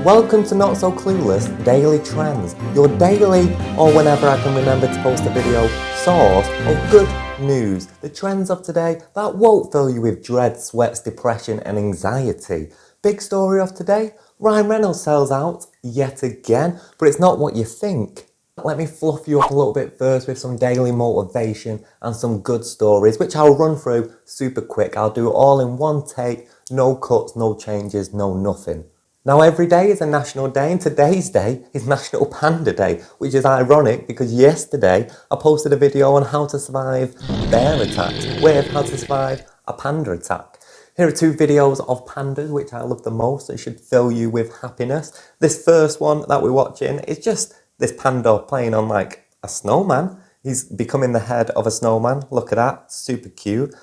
Welcome to Not So Clueless Daily Trends, your daily, or whenever I can remember to post a video, source of good news. The trends of today that won't fill you with dread, sweats, depression and anxiety. Big story of today, Ryan Reynolds sells out yet again, but it's not what you think. Let me fluff you up a little bit first with some daily motivation and some good stories, which I'll run through super quick. I'll do it all in one take, no cuts, no changes, no nothing. Now every day is a national day and today's day is National Panda Day, which is ironic because yesterday I posted a video on how to survive bear attacks with how to survive a panda attack. Here are two videos of pandas which I love the most. It should fill you with happiness. This first one that we're watching is just this panda playing on like a snowman. He's becoming the head of a snowman. Look at that, super cute.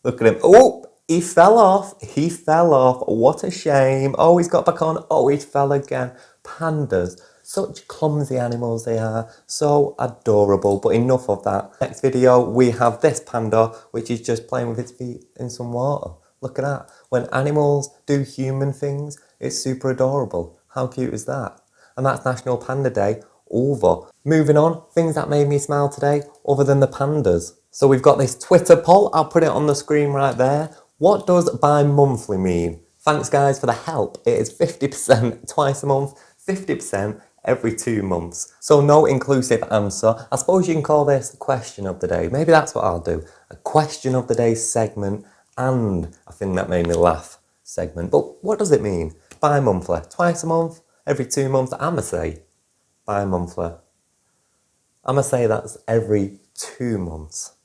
Look at him. Oh! He fell off. What a shame. Oh, he's got back on. Oh, he fell again. Pandas. Such clumsy animals they are. So adorable. But enough of that. Next video, we have this panda, which is just playing with its feet in some water. Look at that. When animals do human things, it's super adorable. How cute is that? And that's National Panda Day over. Moving on, things that made me smile today, other than the pandas. So we've got this Twitter poll. I'll put it on the screen right there. What does bi-monthly mean? Thanks guys for the help. It is 50% twice a month, 50% every 2 months. So no inclusive answer. I suppose you can call this a question of the day. Maybe that's what I'll do. A question of the day segment and a thing that made me laugh segment. But what does it mean? Bi-monthly, twice a month, every 2 months. I'ma say bi-monthly. I'ma say that's every 2 months.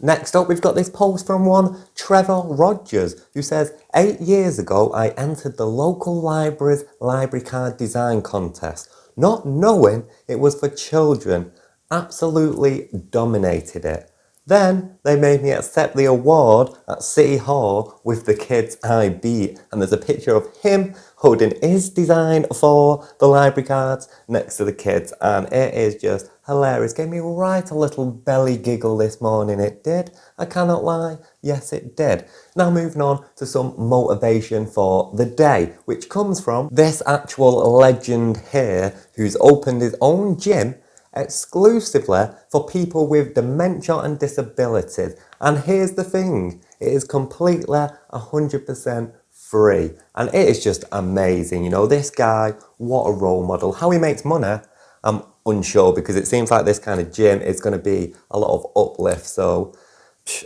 Next up, we've got this post from one Trevor Rogers, who says, 8 years ago, I entered the local library's library card design contest, not knowing it was for children. Absolutely dominated it. Then they made me accept the award at City Hall with the kids I beat. And there's a picture of him holding his design for the library cards next to the kids. And it is just hilarious. Gave me right a little belly giggle this morning. It did. I cannot lie. Yes, it did. Now moving on to some motivation for the day, which comes from this actual legend here who's opened his own gym exclusively for people with dementia and disabilities. And here's the thing, it is completely 100% free. And it is just amazing. You know, this guy, what a role model. How he makes money, I'm unsure, because it seems like this kind of gym is going to be a lot of uplift. So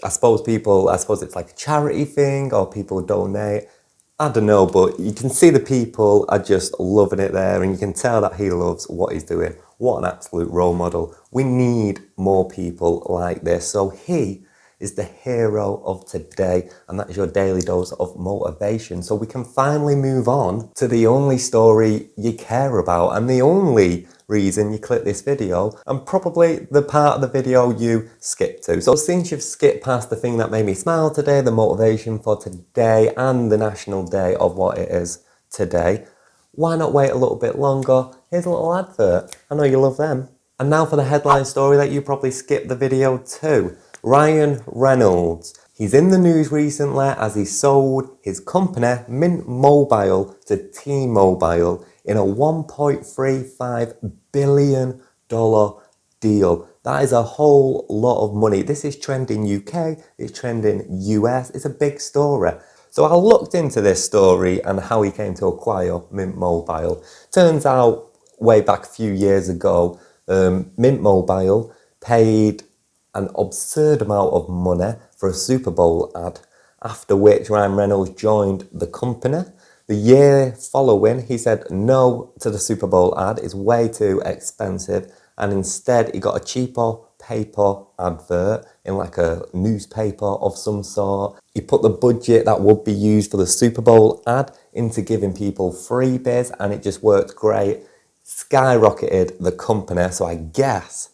I suppose it's like a charity thing or people donate. I don't know, but you can see the people are just loving it there and you can tell that he loves what he's doing. What an absolute role model. We need more people like this. So he is the hero of today, and that is your daily dose of motivation. So we can finally move on to the only story you care about and the only reason you click this video, and probably the part of the video you skip to. So since you've skipped past the thing that made me smile today, the motivation for today and the national day of what it is today, why not wait a little bit longer? Here's a little advert. I know you love them. And now for the headline story that you probably skipped the video to. Ryan Reynolds. He's in the news recently as he sold his company Mint Mobile to T-Mobile in a $1.35 billion deal. That is a whole lot of money. This is trending UK, it's trending US, it's a big story. So I looked into this story and how he came to acquire Mint Mobile. Turns out, way back a few years ago, Mint Mobile paid an absurd amount of money for a Super Bowl ad, after which Ryan Reynolds joined the company. The year following, he said no to the Super Bowl ad, it's way too expensive, and instead he got a cheaper paper advert in like a newspaper of some sort. He put the budget that would be used for the Super Bowl ad into giving people freebies, and it just worked great. Skyrocketed the company, so I guess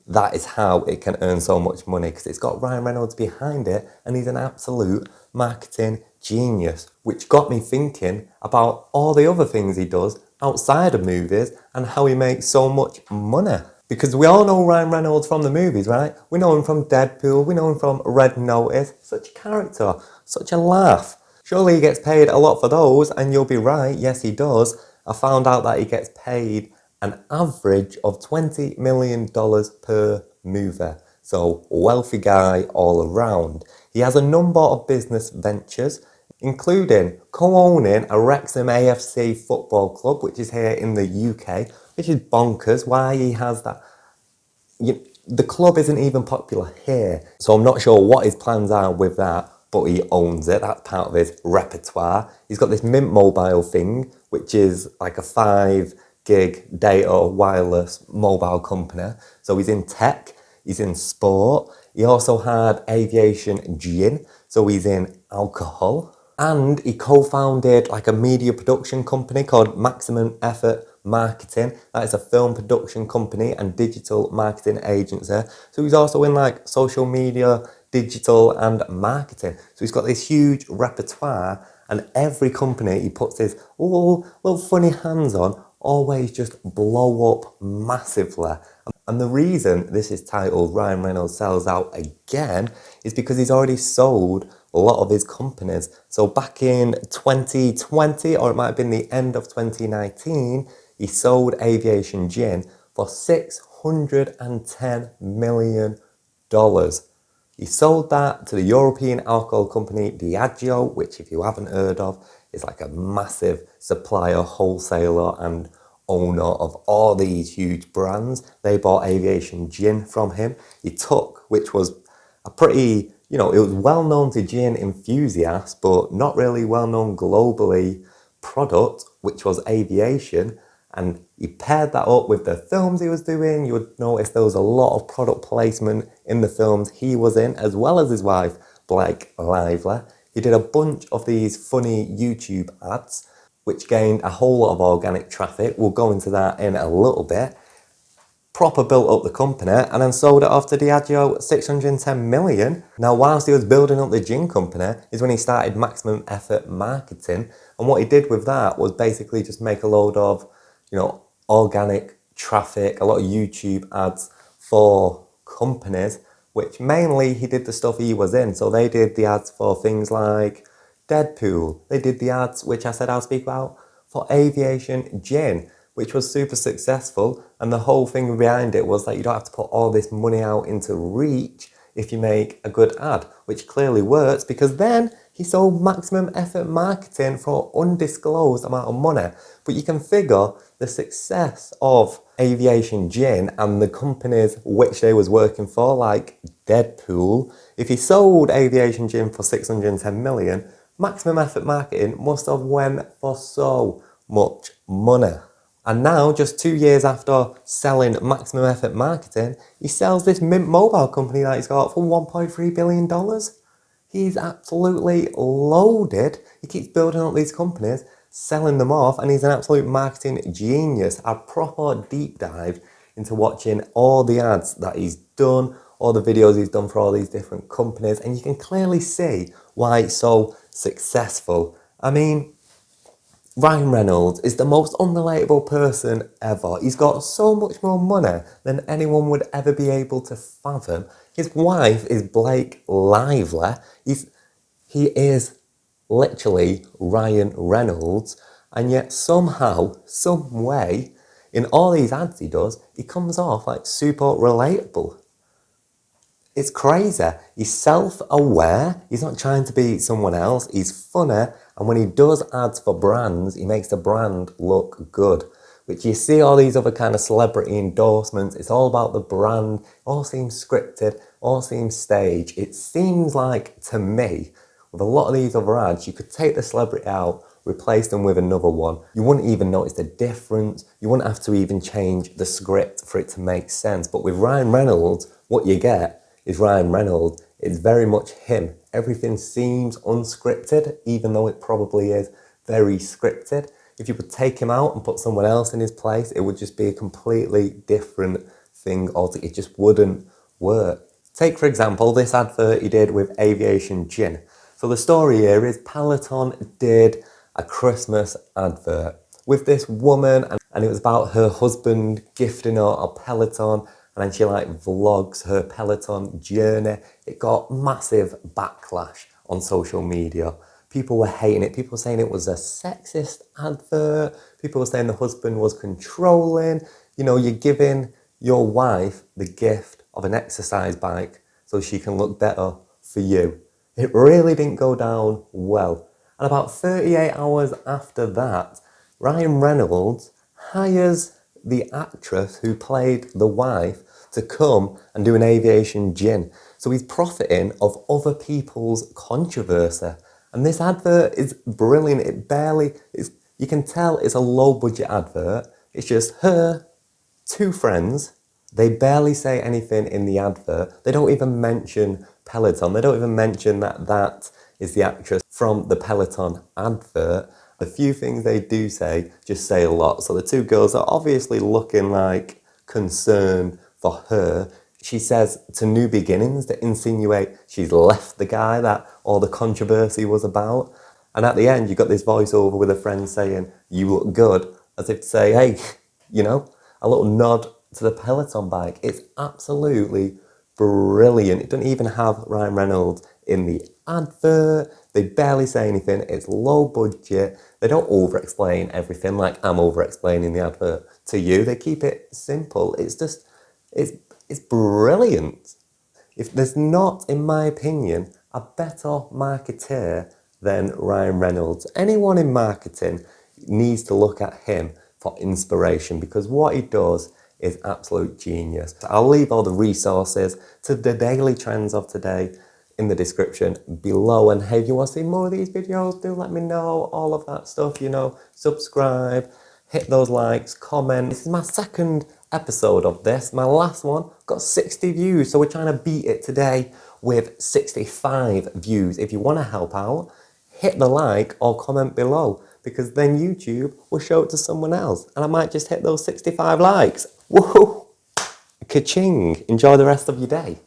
that is how it can earn so much money, because it's got Ryan Reynolds behind it and he's an absolute marketing genius, which got me thinking about all the other things he does outside of movies and how he makes so much money. Because we all know Ryan Reynolds from the movies, right? We know him from Deadpool, we know him from Red Notice. Such a character, such a laugh. Surely he gets paid a lot for those, and you'll be right, yes he does. I found out that he gets paid an average of $20 million per movie. So, wealthy guy all around. He has a number of business ventures, including co-owning a Wrexham AFC football club, which is here in the UK, which is bonkers why he has that. The club isn't even popular here, so I'm not sure what his plans are with that, but he owns it. That's part of his repertoire. He's got this Mint Mobile thing, which is like a 5 gig data wireless mobile company. So he's in tech, he's in sport. He also had Aviation Gin, so he's in alcohol. And he co-founded like a media production company called Maximum Effort Marketing. That is a film production company and digital marketing agency. So he's also in like social media, digital and marketing. So he's got this huge repertoire, and every company he puts his little funny hands on always just blow up massively. And the reason this is titled Ryan Reynolds Sells Out Again is because he's already sold a lot of his companies. So back in 2020, or it might have been the end of 2019, he sold Aviation Gin for $610 million. He sold that to the European alcohol company Diageo, which if you haven't heard of, is like a massive supplier, wholesaler and owner of all these huge brands. They bought Aviation Gin from him. He took, which was a pretty, it was well known to gin enthusiasts, but not really well known globally product, which was Aviation. And he paired that up with the films he was doing. You would notice there was a lot of product placement in the films he was in, as well as his wife, Blake Lively. He did a bunch of these funny YouTube ads, which gained a whole lot of organic traffic. We'll go into that in a little bit. Proper built up the company and then sold it off to Diageo at $610 million. Now, whilst he was building up the gin company is when he started Maximum Effort Marketing. And what he did with that was basically just make a load of, organic traffic, a lot of YouTube ads for companies, which mainly he did the stuff he was in. So they did the ads for things like Deadpool. They did the ads, which I said I'll speak about, for Aviation Gin, which was super successful. And the whole thing behind it was that you don't have to put all this money out into reach if you make a good ad, which clearly works because then he sold Maximum Effort Marketing for an undisclosed amount of money. But you can figure the success of Aviation Gin and the companies which they was working for, like Deadpool. If he sold Aviation Gin for $610 million, Maximum Effort Marketing must have went for so much money. And now, just 2 years after selling Maximum Effort Marketing, he sells this Mint Mobile company that he's got for $1.3 billion. He's absolutely loaded. He keeps building up these companies, selling them off, and he's an absolute marketing genius. A proper deep dive into watching all the ads that he's done, all the videos he's done for all these different companies, and you can clearly see why it's so successful. I mean, Ryan Reynolds is the most unrelatable person ever. He's got so much more money than anyone would ever be able to fathom. His wife is Blake Lively. He is literally Ryan Reynolds, and yet somehow, some way, in all these ads he does, he comes off like super relatable. It's crazy. He's self-aware. He's not trying to be someone else. He's funny. And when he does ads for brands, he makes the brand look good. Which you see all these other kind of celebrity endorsements. It's all about the brand. It all seems scripted. All seems staged. It seems like, to me, with a lot of these other ads, you could take the celebrity out, replace them with another one. You wouldn't even notice the difference. You wouldn't have to even change the script for it to make sense. But with Ryan Reynolds, what you get is Ryan Reynolds. It's very much him. Everything seems unscripted, even though it probably is very scripted. If you would take him out and put someone else in his place, it would just be a completely different thing altogether. It just wouldn't work. Take, for example, this advert he did with Aviation Gin. So the story here is Peloton did a Christmas advert with this woman, and it was about her husband gifting her a Peloton, and then she like vlogs her Peloton journey. It got massive backlash on social media People were hating it. People were saying it was a sexist advert. People were saying the husband was controlling. You know, you're giving your wife the gift of an exercise bike so she can look better for you. It really didn't go down well. And about 38 hours after that, Ryan Reynolds hires the actress who played the wife to come and do an Aviation gin. So he's profiting of other people's controversy. And this advert is brilliant. You can tell it's a low budget advert. It's just her, two friends. They barely say anything in the advert. They don't even mention Peloton. They don't even mention that is the actress from the Peloton advert. The few things they do say just say a lot. So the two girls are obviously looking like concerned for her. She says to New Beginnings to insinuate she's left the guy that all the controversy was about. And at the end, you got this voiceover with a friend saying, "You look good," as if to say, hey, you know, a little nod to the Peloton bike. It's absolutely brilliant. It doesn't even have Ryan Reynolds in the advert. They barely say anything. It's low budget. They don't over-explain everything like I'm over-explaining the advert to you. They keep it simple. It's brilliant. If there's not, in my opinion, a better marketeer than Ryan Reynolds, anyone in marketing needs to look at him for inspiration because what he does is absolute genius. I'll leave all the resources to the daily trends of today in the description below. And hey, if you want to see more of these videos, do let me know. All of that stuff, you know, subscribe, hit those likes, comment. This is my second episode of this. My last one got 60 views, so we're trying to beat it today with 65 views. If you want to help out, hit the like or comment below because then YouTube will show it to someone else and I might just hit those 65 likes. Woohoo! Ka-ching! Enjoy the rest of your day.